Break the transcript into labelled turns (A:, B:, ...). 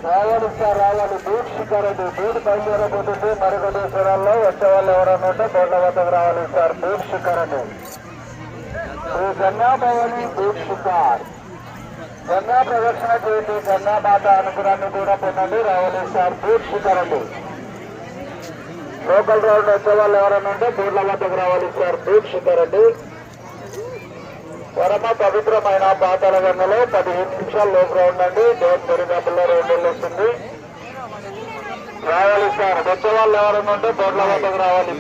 A: రావాలి సార్ రావాలి. బూట్ షికారండి. బూట్ బయలుదేరబోతుంది. మరికొద్ది క్షణాల్లో వచ్చే వాళ్ళు ఎవరన్నా ఉంటే బోర్ల వద్దకు రావాలి సార్. బూట్ షికారండి. శ్రీ గంగాభవని బూట్ షికార్. గంగా ప్రదక్షిణ చేయండి. గంగా మాత అనుగ్రహాన్ని కూడా పొందండి. రావాలి సార్. బూట్ షికారండి. లోకల్ రౌండ్ వచ్చే వాళ్ళు ఎవరన్నా ఉంటే బోర్ల వద్దకు రావాలి సార్. బూట్ షికారండి. పరమ పవిత్రమైన పాతాల గంగలో 15 నిమిషాలు లోపు ఉండండి. డోర్ పెరిగినప్పుడు 2 వస్తుంది. రావాలి సార్. వచ్చే వాళ్ళు ఎవరైనా ఉంటే బోర్ల వద్దకు రావాలి.